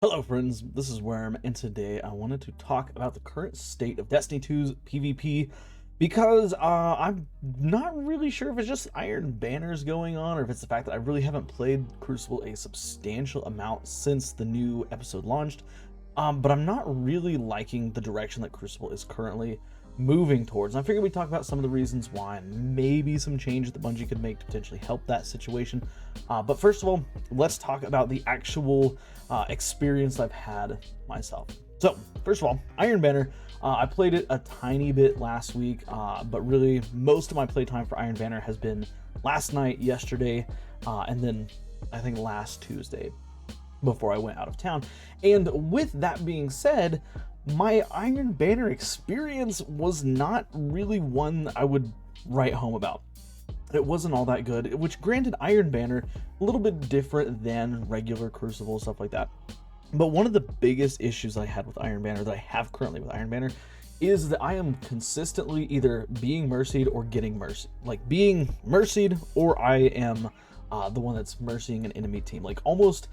Hello friends, this is Worm, and today I wanted to talk about the current state of Destiny 2's PvP because I'm not really sure if it's just Iron Banners going on or if it's the fact that I really haven't played Crucible a substantial amount since the new episode launched, but I'm not really liking the direction that Crucible is currently moving towards. And I figured we'd talk about some of the reasons why and maybe some changes that Bungie could make to potentially help that situation. But first of all, let's talk about the actual experience I've had myself. So first of all, Iron Banner, I played it a tiny bit last week, but really most of my playtime for Iron Banner has been last night, yesterday, and then I think last Tuesday before I went out of town. And with that being said, my Iron Banner experience was not really one I would write home about. It wasn't all that good, which granted, Iron Banner, a little bit different than regular Crucible, stuff like that. But one of the biggest issues I had with Iron Banner, that I have currently with Iron Banner, is that I am consistently either being mercied or getting mercied. Like being mercied, or I am the one that's mercying an enemy team. Like almost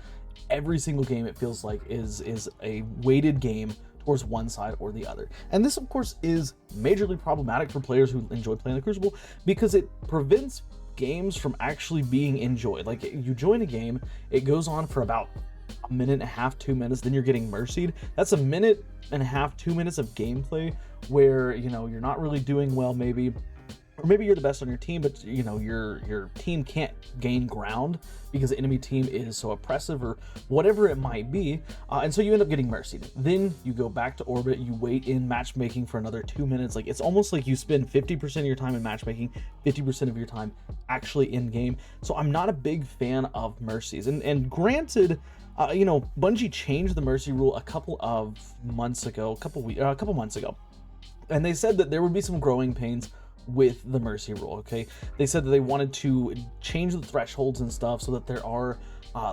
every single game, it feels like, is a weighted game towards one side or the other. And this of course is majorly problematic for players who enjoy playing the Crucible, because it prevents games from actually being enjoyed. Like you join a game, it goes on for about a minute and a half, 2 minutes, then you're getting mercied. That's a minute and a half, 2 minutes of gameplay where, you know, you're not really doing well maybe, or maybe you're the best on your team, but you know your team can't gain ground because the enemy team is so oppressive or whatever it might be, and so you end up getting mercied. Then you go back to orbit, you wait in matchmaking for another 2 minutes. Like it's almost like you spend 50% of your time in matchmaking, 50% of your time actually in game. So I'm not a big fan of mercies. And granted, you know, Bungie changed the mercy rule a couple months ago, and they said that there would be some growing pains with the mercy rule. Okay, they said that they wanted to change the thresholds and stuff so that there are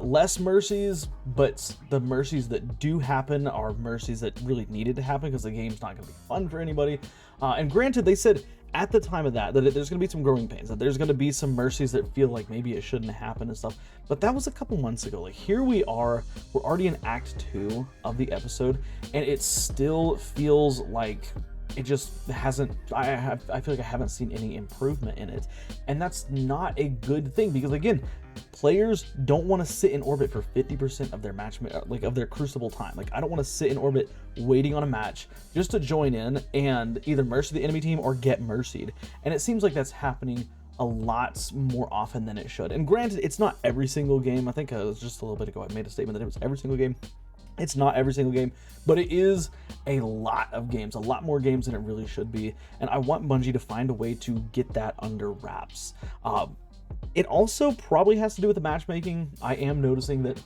less mercies, but the mercies that do happen are mercies that really needed to happen because the game's not going to be fun for anybody. And granted, they said at the time of that there's going to be some growing pains, that there's going to be some mercies that feel like maybe it shouldn't happen and stuff, but that was a couple months ago. Like here we are, we're already in Act 2 of the episode, and it still feels like it just hasn't, I feel like I haven't seen any improvement in it, and that's not a good thing, because again, players don't want to sit in orbit for 50% of their match, like of their Crucible time. Like I don't want to sit in orbit waiting on a match just to join in and either mercy the enemy team or get mercied, and it seems like that's happening a lot more often than it should. And granted, it's not every single game. I think just a little bit ago I made a statement that it was every single game. It's not every single game, but it is a lot of games, a lot more games than it really should be. And I want Bungie to find a way to get that under wraps. It also probably has to do with the matchmaking. I am noticing that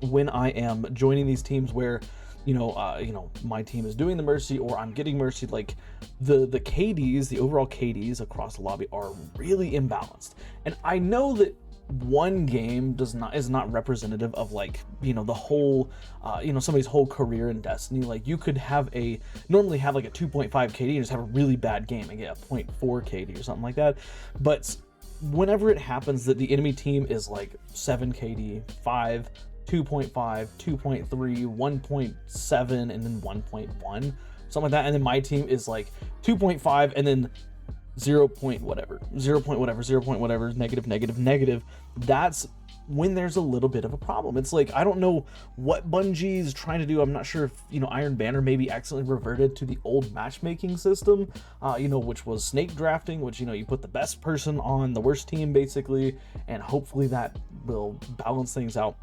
when I am joining these teams where, you know, my team is doing the mercy or I'm getting mercy, like the KDs, the overall KDs across the lobby are really imbalanced. And I know that one game is not representative of, like, you know, the whole you know, somebody's whole career in Destiny. Like you could normally have like a 2.5 KD and just have a really bad game and get a 0.4 KD or something like that. But whenever it happens that the enemy team is like 7 KD, 5, 2.5, 2.3, 1.7, and then 1.1, something like that, and then my team is like 2.5 and then 0. whatever, negative, that's when there's a little bit of a problem. It's like, I don't know what Bungie's trying to do. I'm not sure if, you know, Iron Banner maybe accidentally reverted to the old matchmaking system, you know, which was snake drafting, which, you know, you put the best person on the worst team basically, and hopefully that will balance things out.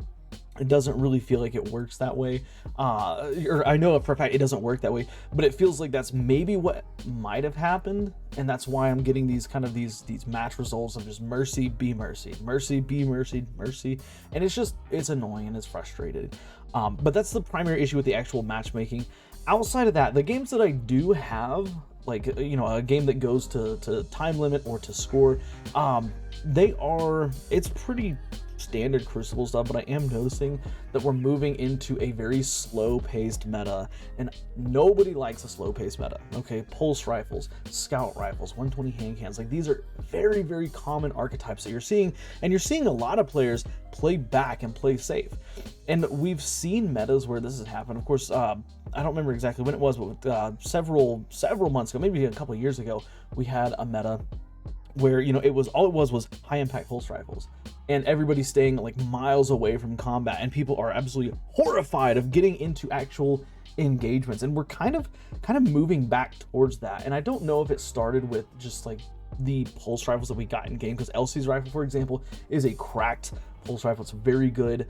It doesn't really feel like it works that way, or I know for a fact it doesn't work that way, but it feels like that's maybe what might have happened, and that's why I'm getting these kind of these match results of just mercy, be mercied, mercy, be mercied, mercy, and it's annoying and it's frustrating. But that's the primary issue with the actual matchmaking. Outside of that, the games that I do have, like, you know, a game that goes to time limit or to score, it's pretty standard Crucible stuff, but I am noticing that we're moving into a very slow-paced meta, and nobody likes a slow-paced meta. Okay, pulse rifles, scout rifles, 120 hand cannons, like these are very, very common archetypes that you're seeing, and you're seeing a lot of players play back and play safe. And we've seen metas where this has happened. Of course, I don't remember exactly when it was, but several months ago, maybe a couple of years ago, we had a meta where, you know, it was high impact pulse rifles, and everybody's staying like miles away from combat, and people are absolutely horrified of getting into actual engagements, and we're kind of moving back towards that. And I don't know if it started with just like the pulse rifles that we got in game, because Elsie's rifle, for example, is a cracked pulse rifle. It's very good.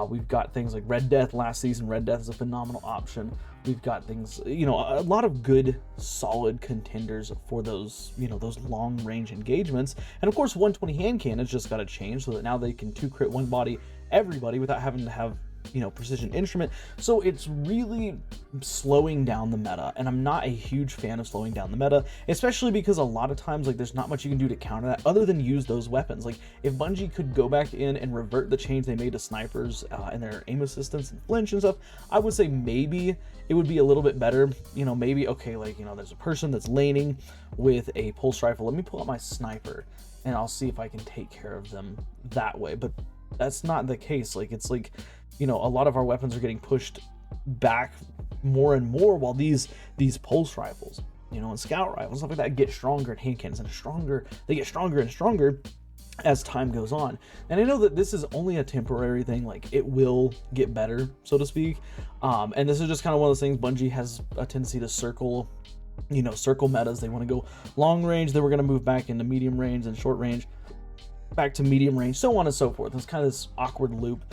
We've got things like Red Death last season. Red Death is a phenomenal option. We've got things, you know, a lot of good, solid contenders for those, you know, those long range engagements. And of course, 120 hand cannons just got to change so that now they can 2-crit one body everybody without having to have, you know, precision instrument. So it's really slowing down the meta, and I'm not a huge fan of slowing down the meta, especially because a lot of times, like, there's not much you can do to counter that other than use those weapons. Like, if Bungie could go back in and revert the change they made to snipers and their aim assistance and flinch and stuff, I would say maybe it would be a little bit better. You know, maybe, okay, like, you know, there's a person that's laning with a pulse rifle, let me pull out my sniper and I'll see if I can take care of them that way. But that's not the case. Like, it's like, you know, a lot of our weapons are getting pushed back more and more, while these pulse rifles, you know, and scout rifles, stuff like that, get stronger, and hand cannons, and they get stronger and stronger as time goes on. And I know that this is only a temporary thing, like it will get better, so to speak. And this is just kind of one of those things. Bungie has a tendency to circle metas. They want to go long range, then we're going to move back into medium range and short range, back to medium range, so on and so forth. It's kind of this awkward loop.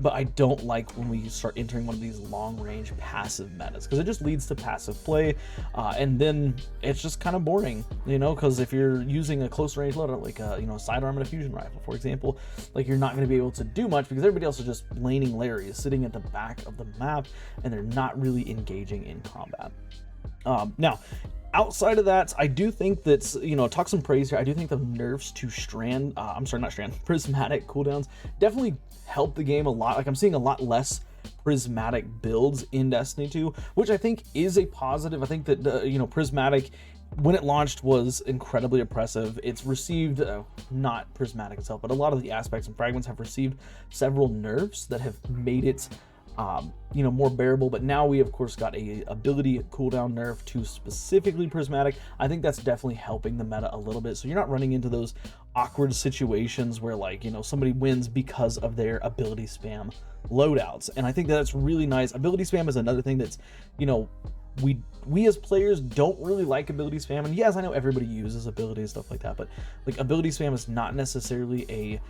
But I don't like when we start entering one of these long-range passive metas, because it just leads to passive play, and then it's just kind of boring, you know, because if you're using a close-range loadout, like a, you know, a sidearm and a fusion rifle, for example, like, you're not going to be able to do much because everybody else is just laning Larry, is sitting at the back of the map, and they're not really engaging in combat. Now, outside of that, I do think that, you know, talk some praise here. I do think the nerfs to prismatic cooldowns definitely help the game a lot. Like, I'm seeing a lot less prismatic builds in Destiny 2, which I think is a positive. I think that, you know, prismatic, when it launched, was incredibly oppressive. It's received, not prismatic itself, but a lot of the aspects and fragments have received several nerfs that have made it, you know, more bearable. But now we of course got a ability cooldown nerf to specifically prismatic. I think that's definitely helping the meta a little bit, so you're not running into those awkward situations where, like, you know, somebody wins because of their ability spam loadouts. And I think that's really nice. Ability spam is another thing that's, you know, we as players don't really like ability spam. And yes, I know everybody uses ability and stuff like that, but like, ability spam is not necessarily a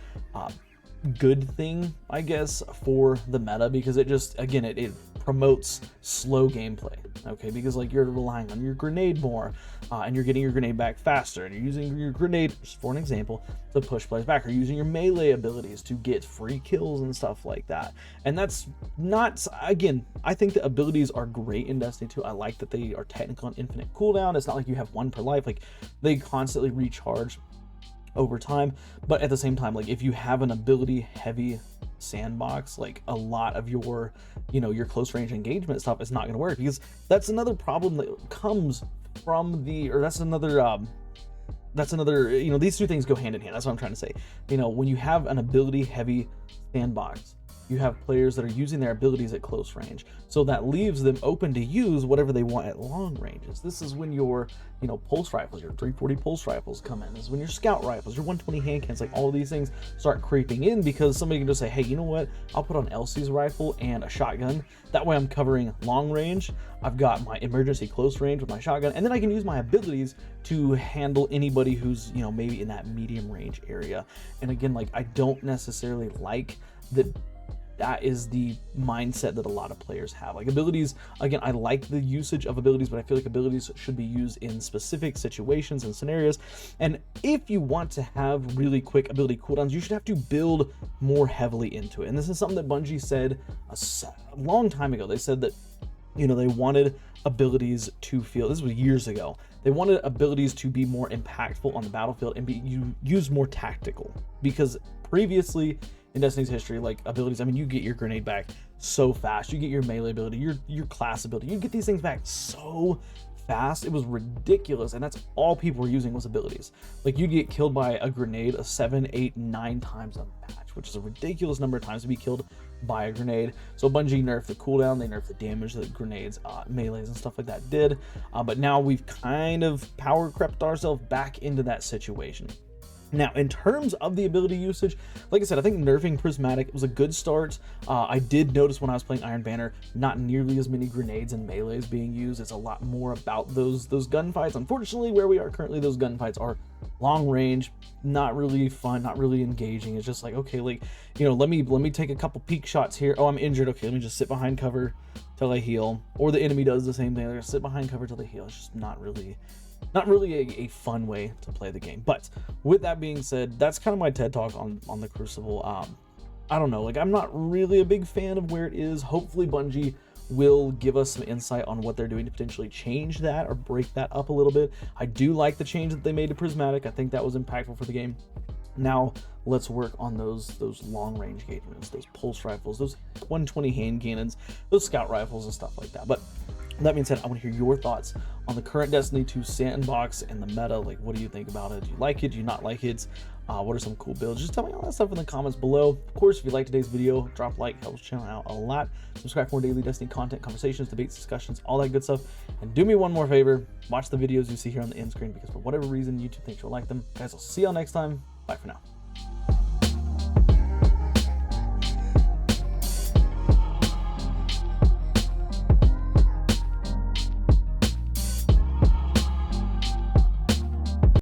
good thing, I guess, for the meta, because it just, again, it promotes slow gameplay. Okay, because like, you're relying on your grenade more, and you're getting your grenade back faster, and you're using your grenade, just for an example, to push players back, or using your melee abilities to get free kills and stuff like that. And that's not, again, I think the abilities are great in Destiny 2. I like that they are technical and infinite cooldown. It's not like you have one per life, like, they constantly recharge over time. But at the same time, like, if you have an ability heavy sandbox, like, a lot of your, you know, your close range engagement stuff is not going to work, because that's another problem that comes from the, or that's another, you know, these two things go hand in hand. That's what I'm trying to say. You know, when you have an ability heavy sandbox, you have players that are using their abilities at close range, so that leaves them open to use whatever they want at long ranges. This is when your, you know, pulse rifles, your 340 pulse rifles come in. This is when your scout rifles, your 120 hand cannons, like, all of these things start creeping in, because somebody can just say, hey, you know what, I'll put on Elsie's rifle and a shotgun. That way I'm covering long range, I've got my emergency close range with my shotgun, and then I can use my abilities to handle anybody who's, you know, maybe in that medium range area. And again, like, I don't necessarily like that is the mindset that a lot of players have. Like, abilities, again, I like the usage of abilities, but I feel like abilities should be used in specific situations and scenarios. And if you want to have really quick ability cooldowns, you should have to build more heavily into it. And this is something that Bungie said a long time ago. They said that, you know, they wanted abilities to feel, this was years ago, they wanted abilities to be more impactful on the battlefield and be used more tactical, because previously in Destiny's history, like abilities. I mean, you get your grenade back so fast. You get your melee ability, your class ability. You get these things back so fast. It was ridiculous, and that's all people were using was abilities. Like, you'd get killed by a grenade 7, 8, 9 times a match, which is a ridiculous number of times to be killed by a grenade. So Bungie nerfed the cooldown, they nerfed the damage that grenades, melees and stuff like that did, but now we've kind of power crept ourselves back into that situation. Now, in terms of the ability usage, like I said, I think nerfing Prismatic was a good start. I did notice when I was playing Iron Banner, not nearly as many grenades and melees being used. It's a lot more about those gunfights. Unfortunately, where we are currently, those gunfights are long range, not really fun, not really engaging. It's just like, okay, like, you know, let me take a couple peek shots here. Oh, I'm injured. Okay, let me just sit behind cover till I heal. Or the enemy does the same thing. They're gonna sit behind cover till they heal. It's just not really a fun way to play the game. But with that being said, that's kind of my TED talk on the Crucible. I don't know, like, I'm not really a big fan of where it is. Hopefully Bungie will give us some insight on what they're doing to potentially change that or break that up a little bit. I do like the change that they made to Prismatic. I think that was impactful for the game. Now let's work on those long range engagements, those pulse rifles, those 120 hand cannons, those scout rifles and stuff like that. But that being said, I want to hear your thoughts on the current Destiny 2 sandbox and the meta. Like, what do you think about it? Do you like it? Do you not like it? What are some cool builds? Just tell me all that stuff in the comments below. Of course, if you like today's video, drop a like, helps the channel out a lot. Subscribe for more daily Destiny content, conversations, debates, discussions, all that good stuff. And do me one more favor, watch the videos you see here on the end screen, because for whatever reason, YouTube thinks you'll like them. Guys, I'll see y'all next time. Bye for now.